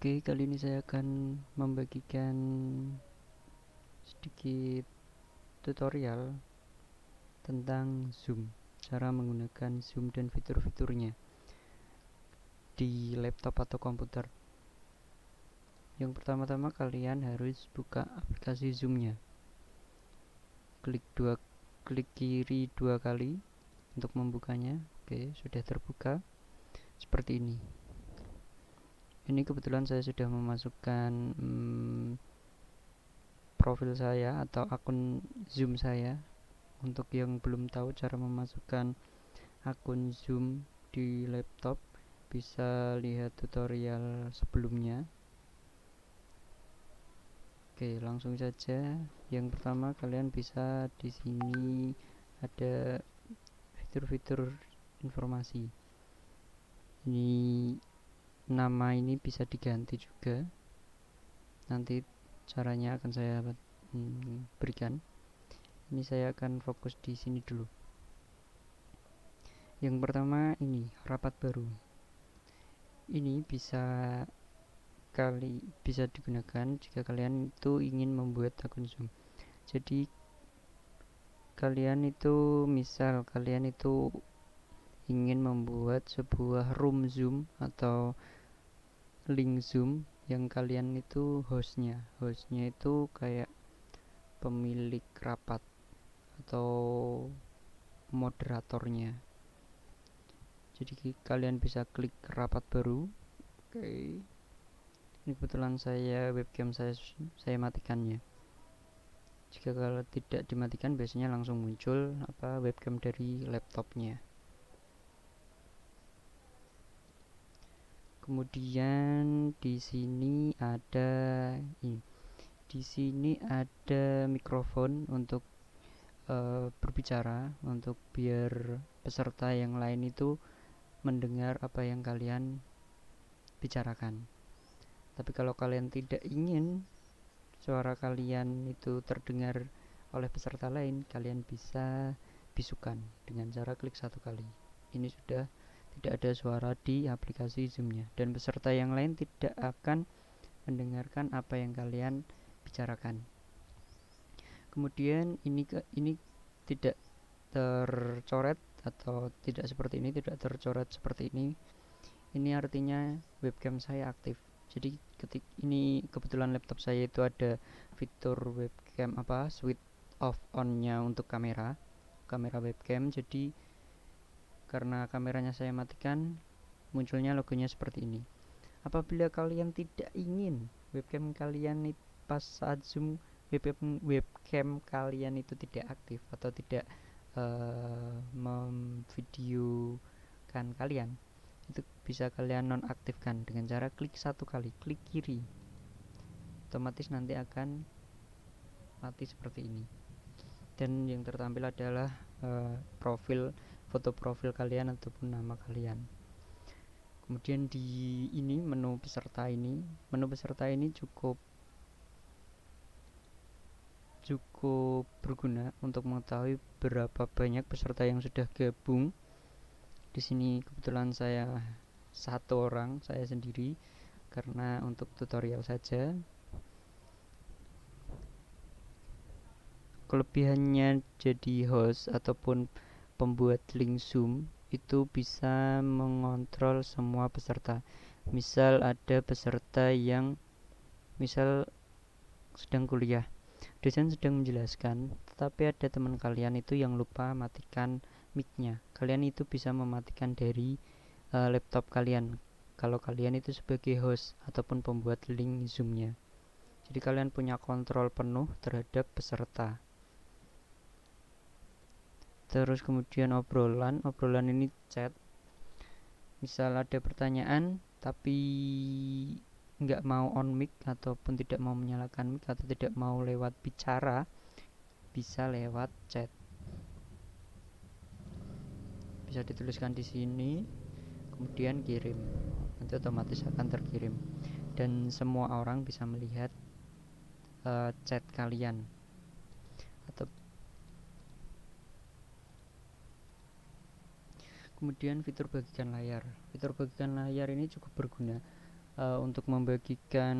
Oke, kali ini saya akan membagikan sedikit tutorial tentang Zoom, cara menggunakan Zoom dan fitur-fiturnya di laptop atau komputer. Yang pertama-tama kalian harus buka aplikasi Zoom-nya. Klik kiri 2 kali untuk membukanya. Oke, sudah terbuka seperti ini. Ini kebetulan saya sudah memasukkan profil saya atau akun Zoom saya. Untuk yang belum tahu cara memasukkan akun Zoom di laptop, bisa lihat tutorial sebelumnya. Oke, langsung saja. Yang pertama, kalian bisa di sini ada fitur-fitur informasi. Ini nama ini bisa diganti juga. Nanti caranya akan saya berikan. Ini saya akan fokus di sini dulu. Yang pertama ini rapat baru. Ini bisa digunakan jika kalian itu ingin membuat akun Zoom. Jadi kalian itu ingin membuat sebuah room Zoom atau link Zoom yang kalian itu hostnya itu kayak pemilik rapat atau moderatornya. Jadi kalian bisa klik rapat baru. Oke. Ini kebetulan webcam saya matikannya. Jika kalau tidak dimatikan, biasanya langsung muncul webcam dari laptopnya. Kemudian di sini ada mikrofon untuk berbicara, untuk biar peserta yang lain itu mendengar apa yang kalian bicarakan. Tapi kalau kalian tidak ingin suara kalian itu terdengar oleh peserta lain, kalian bisa bisukan dengan cara klik 1 kali. Ini sudah tidak ada suara di aplikasi Zoom-nya, dan peserta yang lain tidak akan mendengarkan apa yang kalian bicarakan. Kemudian ini tidak tercoret atau tidak tercoret seperti ini. Ini artinya webcam saya aktif. Jadi ini kebetulan laptop saya itu ada fitur webcam switch off on-nya untuk kamera webcam. Jadi karena kameranya saya matikan, munculnya logonya seperti ini. Apabila kalian tidak ingin webcam kalian pas saat Zoom webcam kalian itu tidak aktif atau tidak memvideokan kalian, itu bisa kalian nonaktifkan dengan cara klik 1 kali, klik kiri, otomatis nanti akan mati seperti ini. Dan yang tertampil adalah foto profil kalian ataupun nama kalian. Kemudian di ini menu peserta ini cukup berguna untuk mengetahui berapa banyak peserta yang sudah gabung. Di sini kebetulan saya 1 orang, saya sendiri, karena untuk tutorial saja. Kelebihannya jadi host ataupun pembuat link Zoom itu bisa mengontrol semua peserta. Misal ada peserta yang sedang kuliah, dosen sedang menjelaskan, tetapi ada teman kalian itu yang lupa matikan mic-nya. Kalian itu bisa mematikan dari laptop kalian kalau kalian itu sebagai host ataupun pembuat link Zoom-nya. Jadi kalian punya kontrol penuh terhadap peserta. Terus kemudian obrolan ini chat. Misal ada pertanyaan tapi nggak mau on mic ataupun tidak mau menyalakan mic atau tidak mau lewat bicara, bisa lewat chat. Bisa dituliskan di sini, kemudian kirim. Nanti otomatis akan terkirim dan semua orang bisa melihat chat kalian. Kemudian fitur bagikan layar ini cukup berguna untuk membagikan,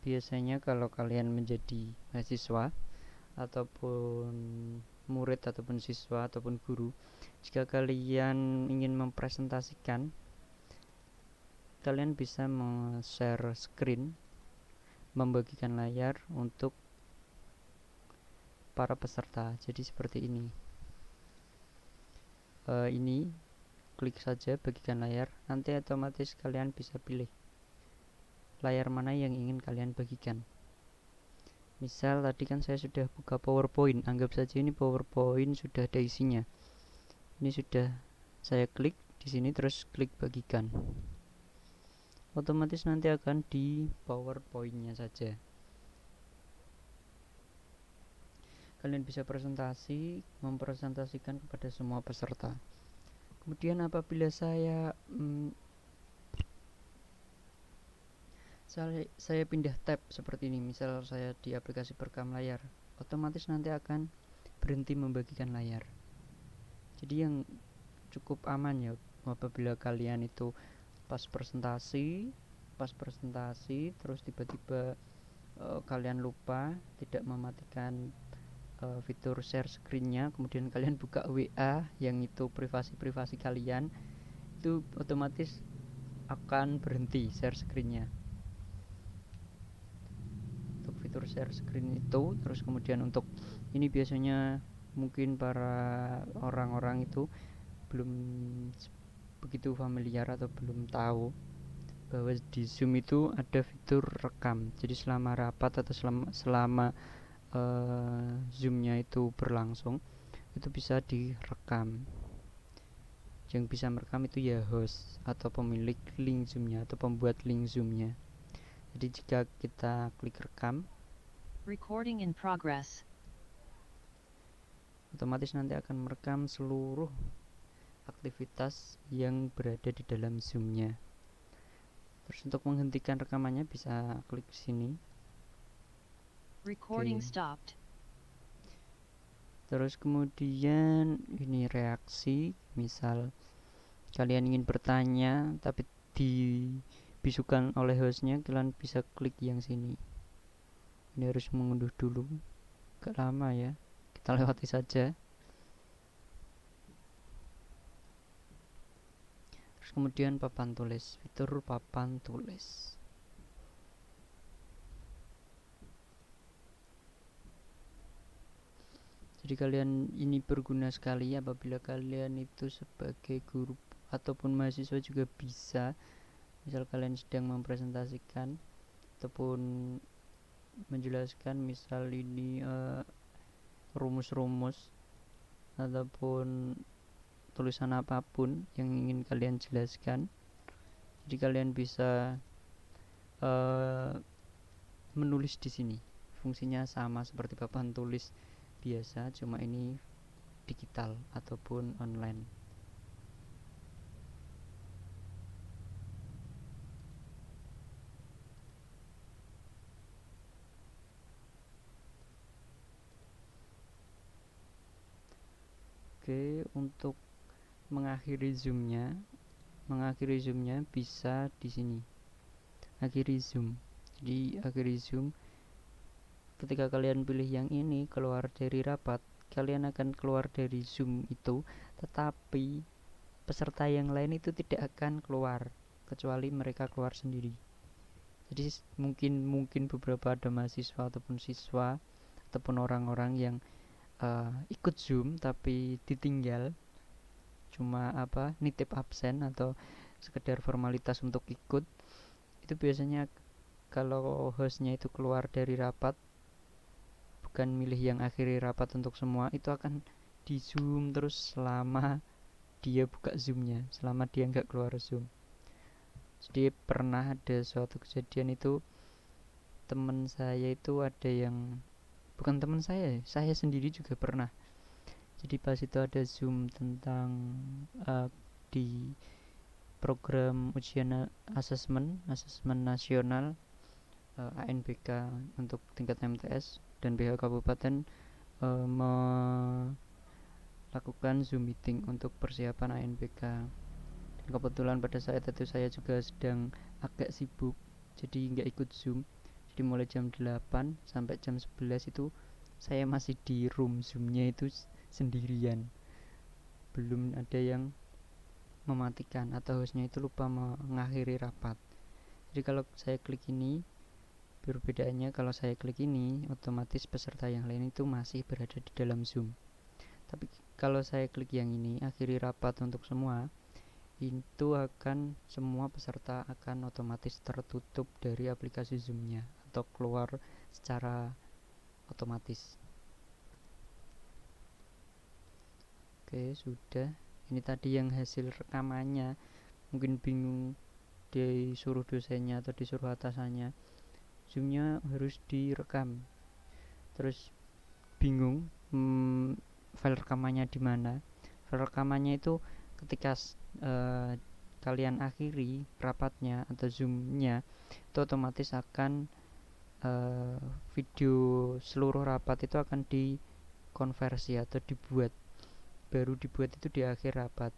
biasanya kalau kalian menjadi mahasiswa ataupun murid ataupun siswa ataupun guru, jika kalian ingin mempresentasikan, kalian bisa share screen, membagikan layar untuk para peserta. Jadi seperti ini. Ini klik saja bagikan layar, nanti otomatis kalian bisa pilih layar mana yang ingin kalian bagikan. Misal tadi kan saya sudah buka PowerPoint, anggap saja ini PowerPoint sudah ada isinya. Ini sudah saya klik di sini, terus klik bagikan. Otomatis nanti akan di PowerPoint-nya saja. Kalian bisa mempresentasikan kepada semua peserta. Kemudian apabila saya pindah tab seperti ini, misal saya di aplikasi perekam layar, otomatis nanti akan berhenti membagikan layar. Jadi yang cukup aman ya, apabila kalian itu pas presentasi terus tiba-tiba kalian lupa tidak mematikan fitur share screen-nya, kemudian kalian buka WA yang itu privasi kalian, itu otomatis akan berhenti share screen-nya. Untuk fitur share screen itu, terus kemudian untuk ini biasanya mungkin para orang-orang itu belum begitu familiar atau belum tahu bahwa di Zoom itu ada fitur rekam. Jadi selama rapat atau selama Zoom-nya itu berlangsung, itu bisa direkam. Yang bisa merekam itu ya host atau pemilik link Zoom-nya atau pembuat link Zoom-nya. Jadi jika kita klik rekam, recording in progress, otomatis nanti akan merekam seluruh aktivitas yang berada di dalam Zoom-nya. Terus untuk menghentikan rekamannya bisa klik sini. recording stopped. Terus kemudian ini reaksi, misal kalian ingin bertanya tapi dibisukan oleh hostnya, kalian bisa klik yang sini. Ini harus mengunduh dulu, agak lama ya, kita lewati saja. Terus kemudian papan tulis, fitur papan tulis. Jadi kalian ini berguna sekali apabila kalian itu sebagai guru ataupun mahasiswa juga bisa. Misal kalian sedang mempresentasikan ataupun menjelaskan, misal ini rumus-rumus ataupun tulisan apapun yang ingin kalian jelaskan. Jadi kalian bisa menulis di sini. Fungsinya sama seperti papan tulis biasa, cuma ini digital ataupun online. Oke, untuk mengakhiri zoomnya bisa di sini, akhiri zoom. Jadi akhiri zoom, ketika kalian pilih yang ini, keluar dari rapat, kalian akan keluar dari Zoom itu, tetapi peserta yang lain itu tidak akan keluar kecuali mereka keluar sendiri. Jadi mungkin beberapa ada mahasiswa ataupun siswa ataupun orang-orang yang ikut Zoom tapi ditinggal, cuma nitip absen atau sekedar formalitas untuk ikut. Itu biasanya kalau hostnya itu keluar dari rapat, bukan milih yang akhiri rapat untuk semua, itu akan di zoom terus selama dia buka zoomnya, selama dia nggak keluar zoom. Jadi pernah ada suatu kejadian itu, teman saya itu ada yang bukan teman saya sendiri juga pernah. Jadi pas itu ada zoom tentang di program ujian asesmen nasional ANBK untuk tingkat MTS, dan BH Kabupaten melakukan Zoom meeting untuk persiapan ANBK. Dan kebetulan pada saat itu saya juga sedang agak sibuk jadi nggak ikut Zoom. Jadi mulai jam 8 sampai jam 11 itu saya masih di room Zoom-nya itu sendirian, belum ada yang mematikan atau hostnya itu lupa mengakhiri rapat. Jadi kalau saya klik ini, perbedaannya kalau saya klik ini otomatis peserta yang lain itu masih berada di dalam Zoom. Tapi kalau saya klik yang ini, akhiri rapat untuk semua, itu akan semua peserta akan otomatis tertutup dari aplikasi Zoom-nya atau keluar secara otomatis. Oke, sudah. Ini tadi yang hasil rekamannya. Mungkin bingung disuruh dosennya atau disuruh atasannya, Zoom-nya harus direkam. Terus bingung file rekamannya di mana. File rekamannya itu ketika kalian akhiri rapatnya atau Zoom-nya, itu otomatis akan video seluruh rapat itu akan dikonversi atau baru dibuat itu di akhir rapat,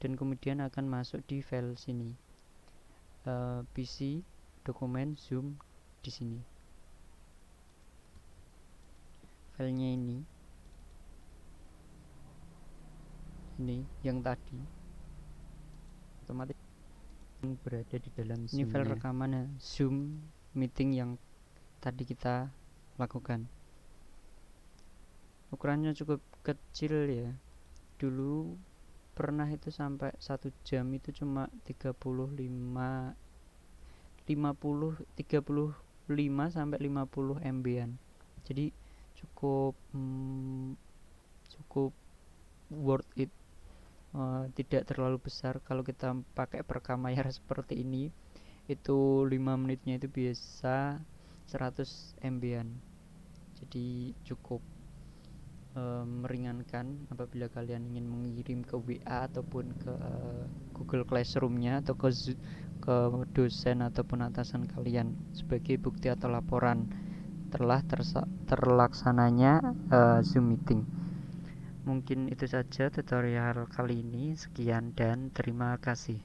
dan kemudian akan masuk di file sini, PC dokumen Zoom di sini. Filenya ini yang tadi otomatis berada di dalam Zoom. Ini file rekaman Zoom meeting yang tadi kita lakukan. Ukurannya cukup kecil ya. Dulu pernah itu sampai 1 jam itu cuma 35 sampai 50 MB-an. Jadi cukup worth it. Tidak terlalu besar. Kalau kita pakai perekam layar seperti ini, itu 5 menitnya itu biasa 100 MB-an. Jadi cukup meringankan apabila kalian ingin mengirim ke WA ataupun ke Google Classroom-nya atau ke dosen ataupun atasan kalian sebagai bukti atau laporan telah terlaksananya Zoom meeting. Mungkin itu saja tutorial kali ini. Sekian dan terima kasih.